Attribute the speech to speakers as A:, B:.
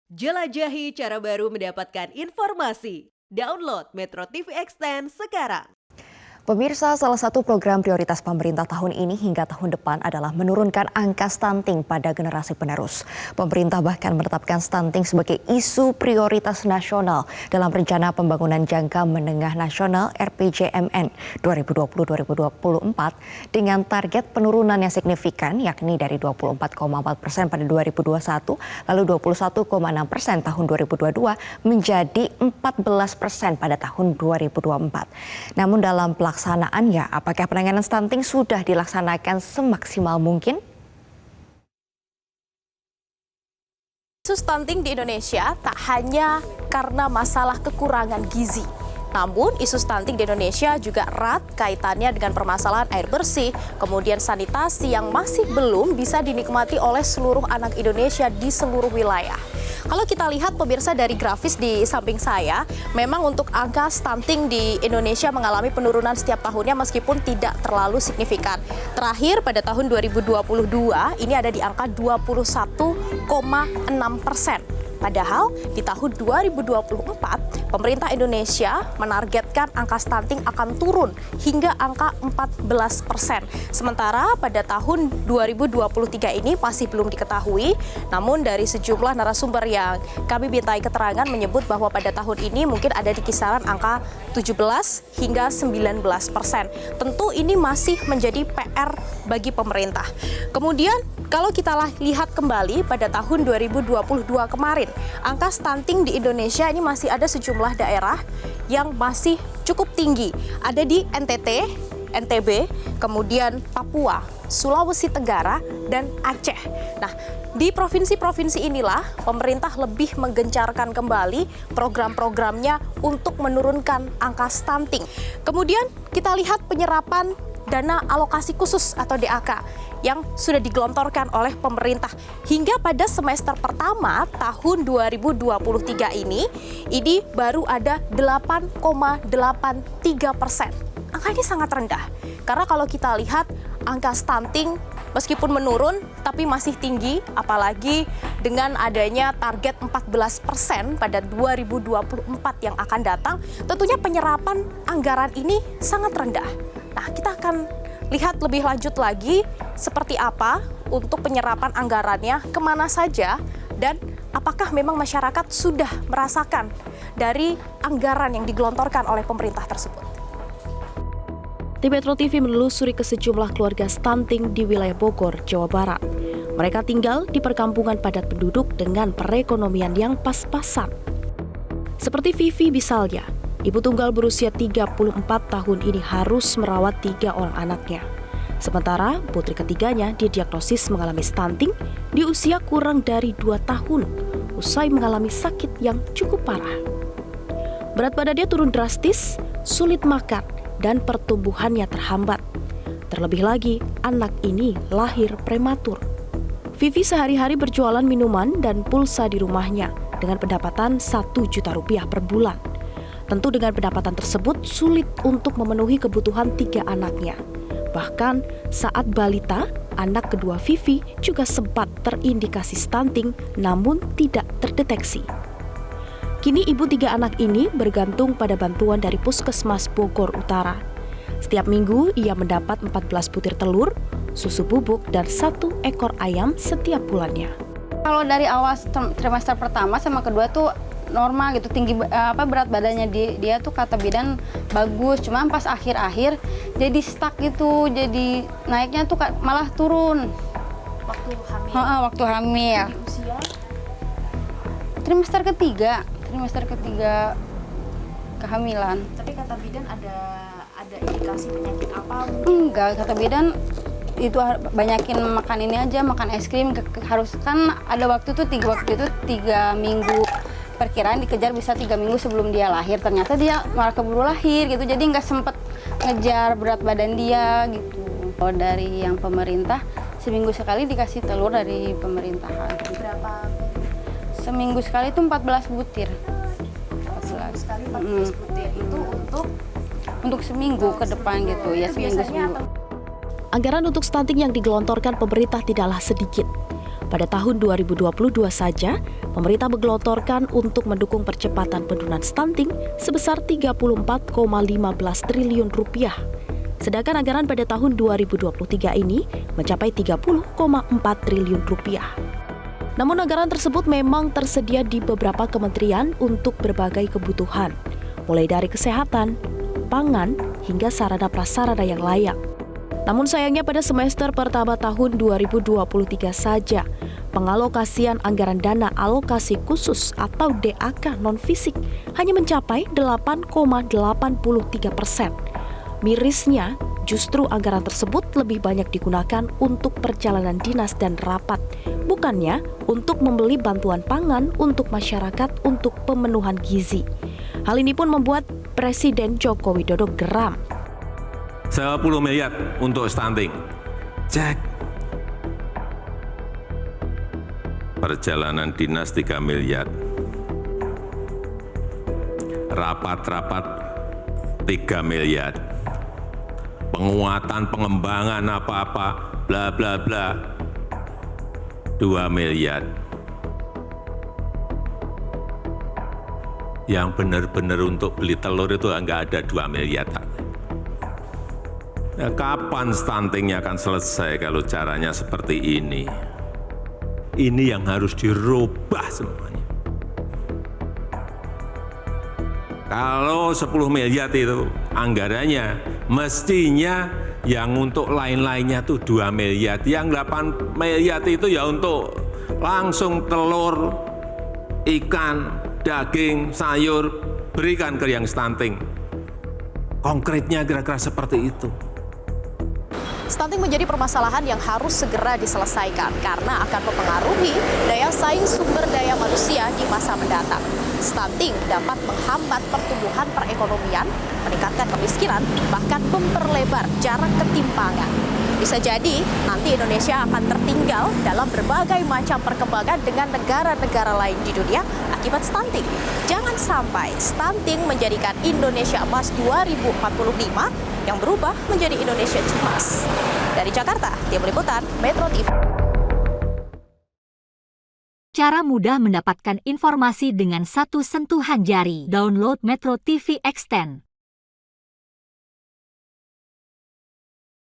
A: Jelajahi cara baru mendapatkan informasi. Download Metro TV Extend sekarang.
B: Pemirsa, salah satu program prioritas pemerintah tahun ini hingga tahun depan adalah menurunkan angka stunting pada generasi penerus. Pemerintah bahkan menetapkan stunting sebagai isu prioritas nasional dalam Rencana Pembangunan Jangka Menengah Nasional (RPJMN) 2020-2024 dengan target penurunan yang signifikan, yakni dari 24,4% pada 2021 lalu 21,6% tahun 2022 menjadi 14% pada tahun 2024. Namun dalam pelaksanaannya, apakah penanganan stunting sudah dilaksanakan semaksimal mungkin?
C: Isu stunting di Indonesia tak hanya karena masalah kekurangan gizi. Namun, isu stunting di Indonesia juga erat kaitannya dengan permasalahan air bersih, kemudian sanitasi yang masih belum bisa dinikmati oleh seluruh anak Indonesia di seluruh wilayah. Kalau kita lihat pemirsa dari grafis di samping saya, memang untuk angka stunting di Indonesia mengalami penurunan setiap tahunnya meskipun tidak terlalu signifikan. Terakhir pada tahun 2022 ini ada di angka 21,6%. Padahal di tahun 2024, pemerintah Indonesia menargetkan angka stunting akan turun hingga angka 14%. Sementara pada tahun 2023 ini masih belum diketahui, namun dari sejumlah narasumber yang kami mintai keterangan menyebut bahwa pada tahun ini mungkin ada di kisaran angka 17 hingga 19%. Tentu ini masih menjadi PR bagi pemerintah. Kemudian kalau kita lihat kembali pada tahun 2022 kemarin, angka stunting di Indonesia ini masih ada sejumlah daerah yang masih cukup tinggi. Ada di NTT, NTB, kemudian Papua, Sulawesi Tenggara, dan Aceh. Nah, di provinsi-provinsi inilah pemerintah lebih menggencarkan kembali program-programnya untuk menurunkan angka stunting. Kemudian kita lihat penyerapan dana alokasi khusus atau DAK yang sudah digelontorkan oleh pemerintah hingga pada semester pertama tahun 2023 ini baru ada 8,83%. Angka ini sangat rendah karena kalau kita lihat angka stunting meskipun menurun tapi masih tinggi, apalagi dengan adanya target 14% pada 2024 yang akan datang, tentunya penyerapan anggaran ini sangat rendah. Nah, kita akan lihat lebih lanjut lagi seperti apa untuk penyerapan anggarannya, kemana saja, dan apakah memang masyarakat sudah merasakan dari anggaran yang digelontorkan oleh pemerintah tersebut.
D: Tim Metro TV menelusuri ke sejumlah keluarga stunting di wilayah Bogor, Jawa Barat. Mereka tinggal di perkampungan padat penduduk dengan perekonomian yang pas-pasan. Seperti Vivi misalnya, ibu tunggal berusia 34 tahun ini harus merawat 3 orang anaknya. Sementara putri ketiganya didiagnosis mengalami stunting di usia kurang dari 2 tahun, usai mengalami sakit yang cukup parah. Berat badannya turun drastis, sulit makan, dan pertumbuhannya terhambat. Terlebih lagi, anak ini lahir prematur. Vivi sehari-hari berjualan minuman dan pulsa di rumahnya dengan pendapatan 1 juta rupiah per bulan. Tentu dengan pendapatan tersebut sulit untuk memenuhi kebutuhan 3 anaknya. Bahkan saat balita, anak kedua Vivi juga sempat terindikasi stunting namun tidak terdeteksi. Kini ibu 3 anak ini bergantung pada bantuan dari Puskesmas Bogor Utara. Setiap minggu ia mendapat 14 butir telur, susu bubuk, dan 1 ekor ayam setiap bulannya.
E: Kalau dari awal trimester pertama sama kedua tuh normal gitu, tinggi berat badannya dia tuh kata bidan bagus, cuma pas akhir-akhir jadi stuck gitu, jadi naiknya tuh malah turun.
C: Waktu hamil.
E: Waktu hamil.
C: Di usia
E: trimester ketiga kehamilan.
C: Tapi kata bidan ada indikasi penyakit apa?
E: Enggak, kata bidan itu banyakin makan ini aja, makan es krim, harus kan ada waktu itu 3 minggu. Perkiraan dikejar bisa 3 minggu sebelum dia lahir, ternyata dia malah keburu lahir gitu, jadi nggak sempet ngejar berat badan dia gitu. Kalau dari yang pemerintah, seminggu sekali dikasih telur dari pemerintahan.
C: Berapa?
E: Seminggu sekali itu 14 butir.
C: Seminggu sekali 14 butir itu
E: untuk seminggu ke depan gitu ya, seminggu.
D: Anggaran untuk stunting yang digelontorkan pemerintah tidaklah sedikit. Pada tahun 2022 saja, pemerintah menggelontorkan untuk mendukung percepatan penurunan stunting sebesar 34,15 triliun rupiah. Sedangkan anggaran pada tahun 2023 ini mencapai 30,4 triliun rupiah. Namun anggaran tersebut memang tersedia di beberapa kementerian untuk berbagai kebutuhan, mulai dari kesehatan, pangan, hingga sarana prasarana yang layak. Namun sayangnya pada semester pertama tahun 2023 saja, pengalokasian anggaran dana alokasi khusus atau DAK non-fisik hanya mencapai 8,83%. Mirisnya, justru anggaran tersebut lebih banyak digunakan untuk perjalanan dinas dan rapat, bukannya untuk membeli bantuan pangan untuk masyarakat untuk pemenuhan gizi. Hal ini pun membuat Presiden Joko Widodo geram.
F: 10 miliar untuk stunting. Cek. Perjalanan dinas 3 miliar. Rapat-rapat 3 miliar. Penguatan pengembangan apa-apa bla bla bla 2 miliar. Yang benar-benar untuk beli telur itu enggak ada 2 miliar. Ya, kapan stuntingnya akan selesai kalau caranya seperti ini? Ini yang harus dirubah semuanya. Kalau 10 miliar itu anggarannya, mestinya yang untuk lain-lainnya tuh 2 miliar. Yang 8 miliar itu ya untuk langsung telur, ikan, daging, sayur, berikan ke yang stunting. Konkretnya kira-kira seperti itu.
C: Stunting menjadi permasalahan yang harus segera diselesaikan karena akan mempengaruhi daya saing sumber daya manusia di masa mendatang. Stunting dapat menghambat pertumbuhan perekonomian, meningkatkan kemiskinan, bahkan memperlebar jarak ketimpangan. Bisa jadi nanti Indonesia akan tertinggal dalam berbagai macam perkembangan dengan negara-negara lain di dunia akibat stunting. Jangan sampai stunting menjadikan Indonesia Emas 2045 yang berubah menjadi Indonesia Cemas. Dari Jakarta, Tim Liputan Metro TV.
G: Cara mudah mendapatkan informasi dengan satu sentuhan jari. Download Metro TV Extend.